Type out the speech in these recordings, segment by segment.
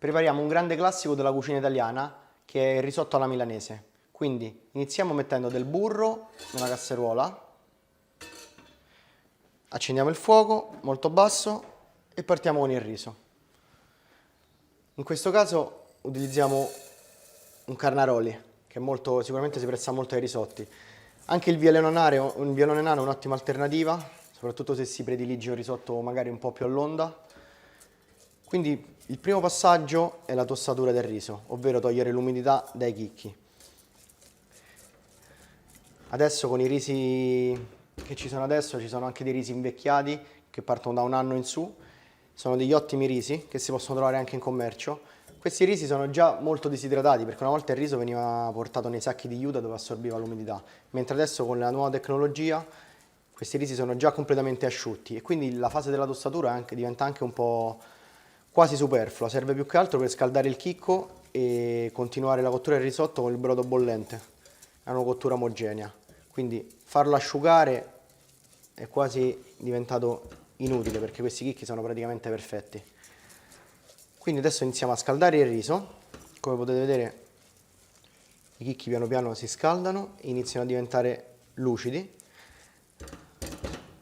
Prepariamo un grande classico della cucina italiana che è il risotto alla milanese. Quindi iniziamo mettendo del burro in una casseruola, accendiamo il fuoco molto basso e partiamo con il riso. In questo caso utilizziamo un carnaroli che sicuramente si presta molto ai risotti. Anche il violone nano è un'ottima alternativa, soprattutto se si predilige un risotto magari un po' più all'onda. Quindi il primo passaggio è la tostatura del riso, ovvero togliere l'umidità dai chicchi. Adesso con i risi che ci sono adesso ci sono anche dei risi invecchiati che partono da un anno in su. Sono degli ottimi risi che si possono trovare anche in commercio. Questi risi sono già molto disidratati perché una volta il riso veniva portato nei sacchi di juta dove assorbiva l'umidità, mentre adesso con la nuova tecnologia questi risi sono già completamente asciutti e quindi la fase della tostatura diventa anche un po' quasi superflua, serve più che altro per scaldare il chicco e continuare la cottura del risotto con il brodo bollente, è una cottura omogenea, quindi farlo asciugare è quasi diventato inutile perché questi chicchi sono praticamente perfetti. Quindi adesso iniziamo a scaldare il riso, come potete vedere i chicchi piano piano si scaldano e iniziano a diventare lucidi.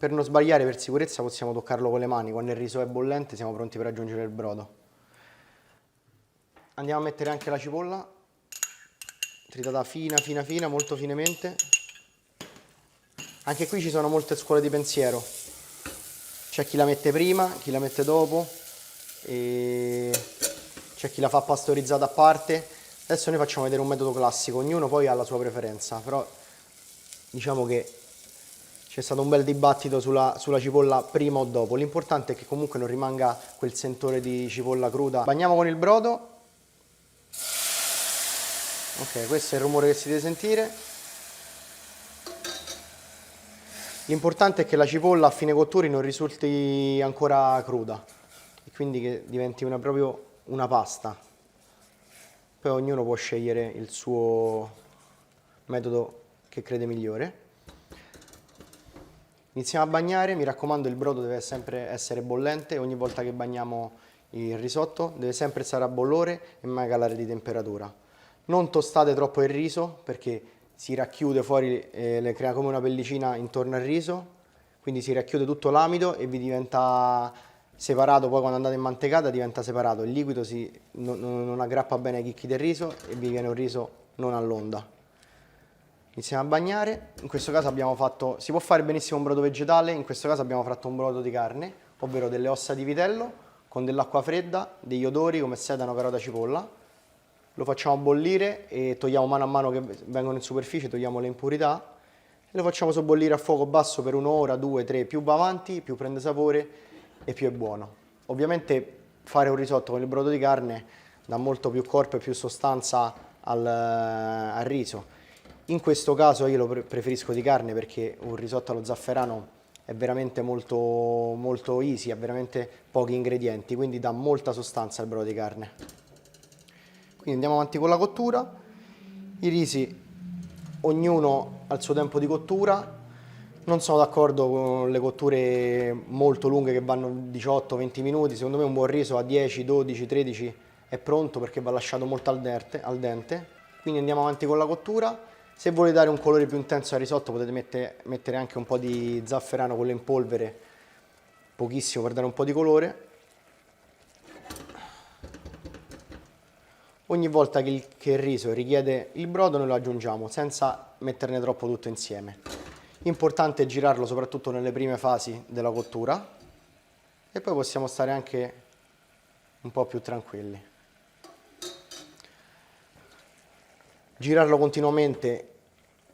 Per non sbagliare, per sicurezza possiamo toccarlo con le mani, quando il riso è bollente siamo pronti per aggiungere il brodo. Andiamo a mettere anche la cipolla, tritata fina, molto finemente. Anche qui ci sono molte scuole di pensiero, c'è chi la mette prima, chi la mette dopo, e c'è chi la fa pastorizzata a parte. Adesso noi facciamo vedere un metodo classico, ognuno poi ha la sua preferenza, però diciamo che c'è stato un bel dibattito sulla cipolla prima o dopo. L'importante è che comunque non rimanga quel sentore di cipolla cruda. Bagniamo con il brodo. Ok, questo è il rumore che si deve sentire. L'importante è che la cipolla a fine cottura non risulti ancora cruda e quindi che diventi proprio una pasta. Poi ognuno può scegliere il suo metodo che crede migliore. Iniziamo a bagnare, mi raccomando il brodo deve sempre essere bollente, ogni volta che bagniamo il risotto deve sempre stare a bollore e mai calare di temperatura. Non tostate troppo il riso perché si racchiude fuori, le crea come una pellicina intorno al riso, quindi si racchiude tutto l'amido e vi diventa separato, poi quando andate in mantecata diventa separato, il liquido non aggrappa bene ai chicchi del riso e vi viene un riso non all'onda. Iniziamo a bagnare, in questo caso si può fare benissimo un brodo vegetale, in questo caso abbiamo fatto un brodo di carne, ovvero delle ossa di vitello con dell'acqua fredda, degli odori come sedano, carota, cipolla. Lo facciamo bollire e togliamo mano a mano che vengono in superficie, togliamo le impurità e lo facciamo sobbollire a fuoco basso per un'ora, 2, 3, più va avanti, più prende sapore e più è buono. Ovviamente fare un risotto con il brodo di carne dà molto più corpo e più sostanza al riso. In questo caso io lo preferisco di carne perché un risotto allo zafferano è veramente molto easy, ha veramente pochi ingredienti, quindi dà molta sostanza al brodo di carne. Quindi andiamo avanti con la cottura. I risi, ognuno ha il suo tempo di cottura. Non sono d'accordo con le cotture molto lunghe che vanno 18-20 minuti. Secondo me un buon riso a 10, 12, 13 è pronto perché va lasciato molto al dente. Quindi andiamo avanti con la cottura. Se volete dare un colore più intenso al risotto potete mettere anche un po' di zafferano, quello in polvere, pochissimo per dare un po' di colore. Ogni volta che il riso richiede il brodo noi lo aggiungiamo senza metterne troppo tutto insieme. Importante è girarlo soprattutto nelle prime fasi della cottura e poi possiamo stare anche un po' più tranquilli. Girarlo continuamente,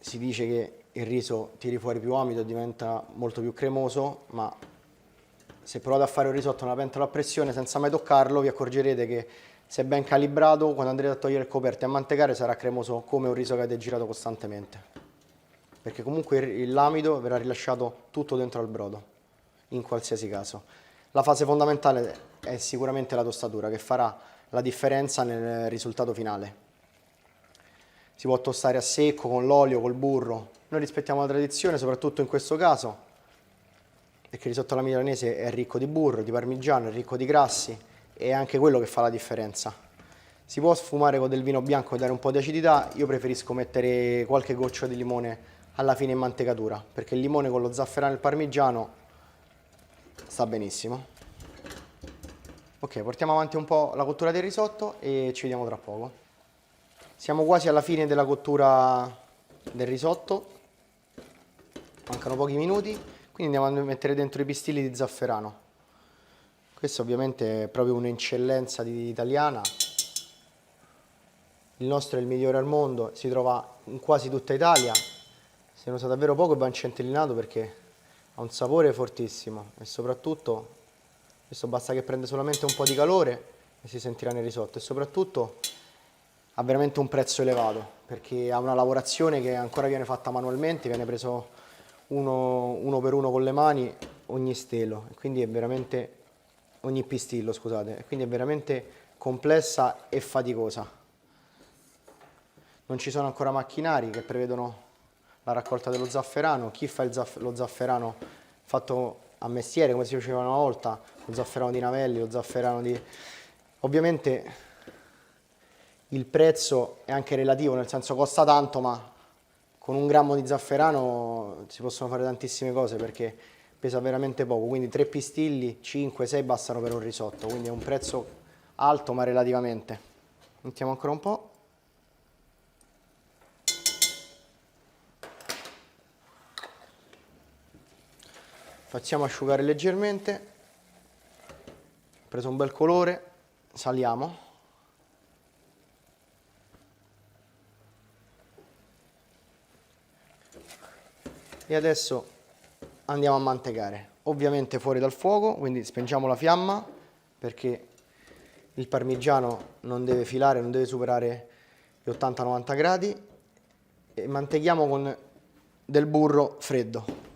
si dice che il riso tiri fuori più amido e diventa molto più cremoso, ma se provate a fare un risotto in una pentola a pressione senza mai toccarlo, vi accorgerete che se ben calibrato, quando andrete a togliere il coperto e a mantecare sarà cremoso come un riso che avete girato costantemente. Perché comunque l'amido verrà rilasciato tutto dentro al brodo, in qualsiasi caso. La fase fondamentale è sicuramente la tostatura, che farà la differenza nel risultato finale. Si può tostare a secco, con l'olio, col burro. Noi rispettiamo la tradizione, soprattutto in questo caso, perché il risotto alla milanese è ricco di burro, di parmigiano, è ricco di grassi è anche quello che fa la differenza. Si può sfumare con del vino bianco e dare un po' di acidità, io preferisco mettere qualche goccia di limone alla fine in mantecatura, perché il limone con lo zafferano e il parmigiano sta benissimo. Ok, portiamo avanti un po' la cottura del risotto e ci vediamo tra poco. Siamo quasi alla fine della cottura del risotto, mancano pochi minuti, quindi andiamo a mettere dentro i pistilli di zafferano. Questa ovviamente è proprio un'eccellenza italiana. Il nostro è il migliore al mondo, si trova in quasi tutta Italia. Se ne usa davvero poco e va incentellinato perché ha un sapore fortissimo e soprattutto questo basta che prende solamente un po' di calore e si sentirà nel risotto, e soprattutto ha veramente un prezzo elevato perché ha una lavorazione che ancora viene fatta manualmente, viene preso uno per uno con le mani ogni stelo, e quindi è veramente ogni pistillo, scusate, e quindi è veramente complessa e faticosa. Non ci sono ancora macchinari che prevedono la raccolta dello zafferano. Chi fa lo zafferano fatto a mestiere, come si faceva una volta, lo zafferano di Navelli, lo zafferano di... Ovviamente il prezzo è anche relativo, nel senso costa tanto, ma con 1 grammo di zafferano si possono fare tantissime cose perché pesa veramente poco, quindi 3 pistilli, 5, 6 bastano per un risotto, quindi è un prezzo alto ma relativamente. Mettiamo ancora un po'. Facciamo asciugare leggermente, ho preso un bel colore, saliamo. E adesso andiamo a mantecare, ovviamente fuori dal fuoco, quindi spengiamo la fiamma perché il parmigiano non deve filare, non deve superare gli 80-90 gradi, e mantechiamo con del burro freddo.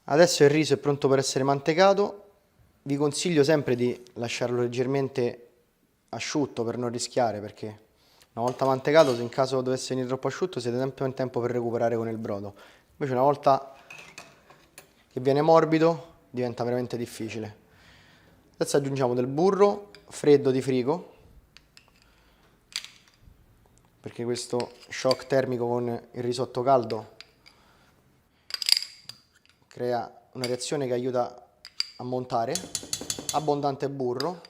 Adesso il riso è pronto per essere mantecato, vi consiglio sempre di lasciarlo leggermente asciutto per non rischiare, perché una volta mantecato, se in caso dovesse venire troppo asciutto, siete sempre in tempo per recuperare con il brodo. Invece una volta che viene morbido diventa veramente difficile. Adesso aggiungiamo del burro freddo di frigo, perché questo shock termico con il risotto caldo crea una reazione che aiuta a montare. Abbondante burro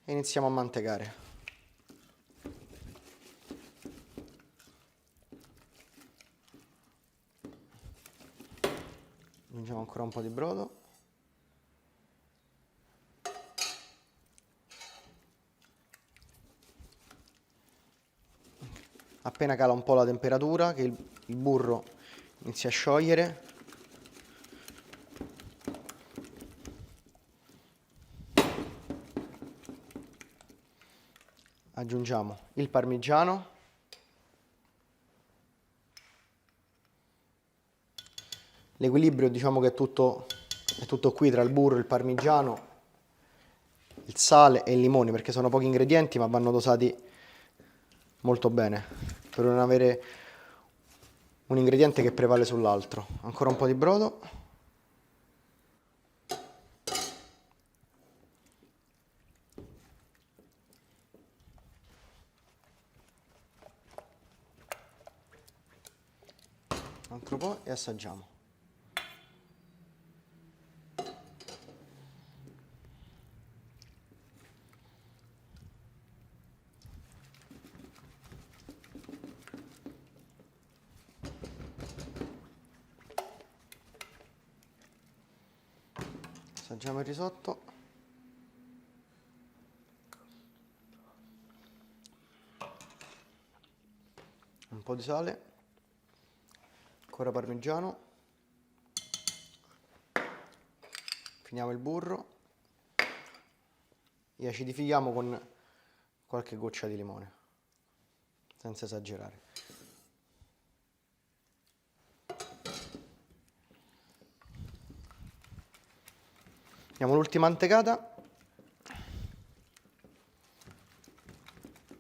e iniziamo a mantecare. Aggiungiamo ancora un po' di brodo. Appena cala un po' la temperatura, che il burro inizia a sciogliere, aggiungiamo il parmigiano, l'equilibrio diciamo che è tutto qui tra il burro, il parmigiano, il sale e il limone, perché sono pochi ingredienti ma vanno dosati molto bene per non avere un ingrediente che prevale sull'altro. Ancora un po' di brodo. Un altro po' e assaggiamo. Assaggiamo il risotto. Un po' di sale. Ancora parmigiano. Finiamo il burro e acidifichiamo con qualche goccia di limone, senza esagerare. Diamo l'ultima mantecata.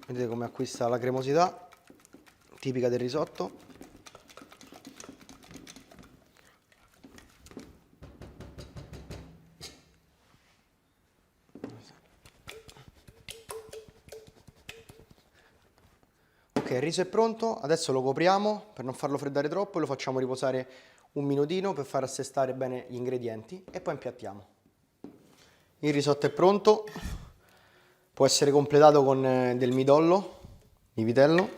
Vedete come acquista la cremosità tipica del risotto. Ok, il riso è pronto, adesso lo copriamo per non farlo freddare troppo e lo facciamo riposare un minutino per far assestare bene gli ingredienti e poi impiattiamo. Il risotto è pronto, può essere completato con del midollo di vitello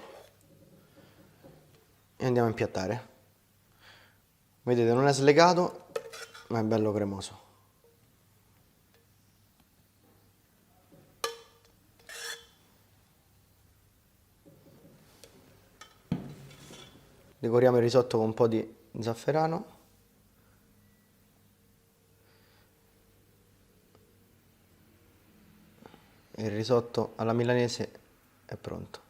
e andiamo a impiattare. Vedete, non è slegato, ma è bello cremoso. Decoriamo il risotto con un po' di zafferano. Il risotto alla milanese è pronto.